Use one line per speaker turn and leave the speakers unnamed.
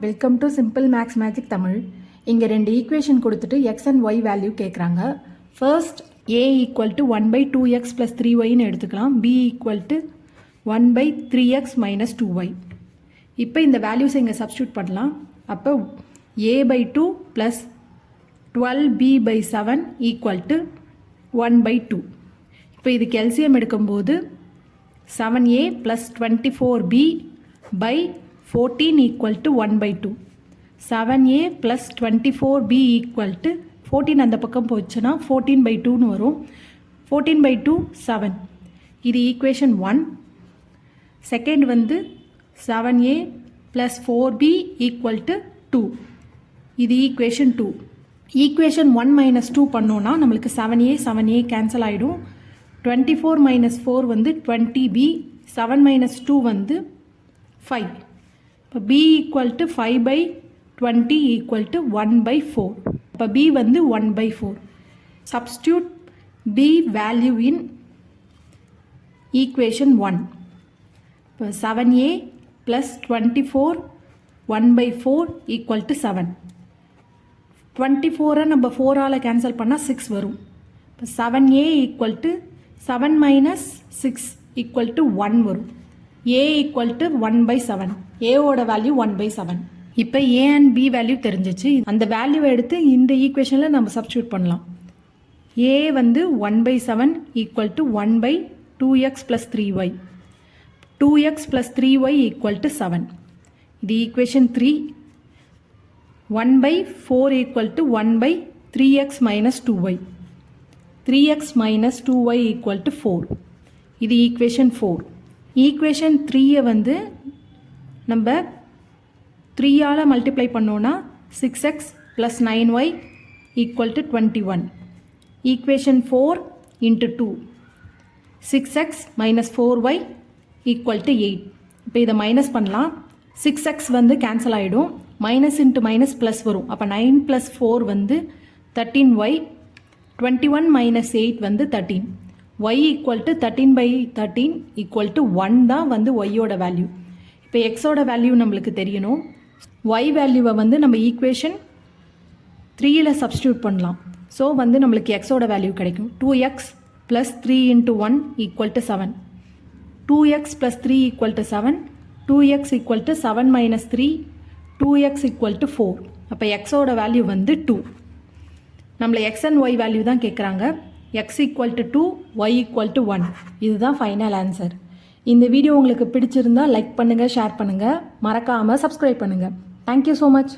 Welcome to simple maths magic Tamil. இங்கே ரெண்டு equation கொடுத்துட்டு எக்ஸ் அண்ட் ஒய் வேல்யூ கேட்குறாங்க. First A equal to 1/2x + 3yன்னு எடுத்துக்கலாம். B equal to 1/3x - 2y. இப்போ இந்த வேல்யூஸ் இங்கே சப்ஸ்டியூட் பண்ணலாம். அப்போ a/2 + 12b/7 ஈக்குவல் டு 1/2. இப்போ இதுக்கு எல்சிஎம் எடுக்கும்போது 7a + 24b/14 equal to 1/2. 7a + 24b equal to 14 அந்த பக்கம் போச்சுன்னா 14/2ன்னு வரும். 14/2 7. இது ஈக்குவேஷன் 1. செகண்ட் வந்து 7a + 4b ஈக்குவல் டு 2. இது ஈக்குவேஷன் 2. ஈக்குவேஷன் 1 - 2 பண்ணோன்னா நம்மளுக்கு 7a கேன்சல் ஆகிடும். 24 - 4 வந்து 20b. 7 - 2 வந்து 5. இப்போ b equal to 5/20 equal to 1/4. இப்போ b வந்து 1/4. Substitute b value in equation 1. இப்போ 7a + 24 1/4 ஈக்குவல் டு 7. 24 நம்ம 4ஆல் கேன்சல் பண்ணால் 6 வரும். இப்போ 7a equal to 7 - 6 equal to 1 வரும். a equal to 1/7. ஏவோட வேல்யூ 1/7. இப்போ a அண்ட் b வேல்யூ தெரிஞ்சிச்சு. அந்த வேல்யூவை எடுத்து இந்த ஈக்குவேஷனில் நம்ம சப்ஸ்டியூட் பண்ணலாம். a வந்து 1/7 equal to 1/2x + 3y. 2x + 3y equal to 7. இது equation 3. 1/4 equal to 1/3x - 2y. 3x - 2y equal to 4. இது ஈக்குவேஷன் 4. ஈக்குவேஷன் 3 வந்து நம்ம 3ஆல் மல்டிப்ளை பண்ணோன்னா 6x + 9y equal to 21. Equation 4 × 2. 6x - 4y equal to 8. இப்போ இதை minus பண்ணலாம். 6x வந்து cancel ஆகிடும். மைனஸ் இன்ட்டு மைனஸ் ப்ளஸ் வரும். அப்போ 9 + 4 வந்து 13y. 21 - 8 வந்து 13. y equal to 13/13 equal to 1 தான் வந்து ஒய்யோட வேல்யூ. இப்போ எக்ஸோட வேல்யூ நம்மளுக்கு தெரியணும். ஒய் வேல்யூவை வந்து நம்ம ஈக்குவேஷன் 3ல் சப்ஸ்டியூட் பண்ணலாம். ஸோ வந்து நம்மளுக்கு எக்ஸோட வேல்யூ கிடைக்கும். 2x + 3 × 1 equal to 7. 2x + 3 equal to 7. 2x equal to 7 - 3. 2x equal to 4. அப்போ எக்ஸோட வேல்யூ வந்து 2. நம்மளை எக்ஸ் அண்ட் ஒய் வேல்யூ தான் கேட்குறாங்க. x equal to 2, y equal to 1. இதுதான் ஃபைனல் ஆன்சர். இந்த வீடியோ உங்களுக்கு பிடிச்சிருந்தா லைக் பண்ணுங்கள், ஷேர் பண்ணுங்கள், மறக்காமல் சப்ஸ்கிரைப் பண்ணுங்கள். Thank you so much.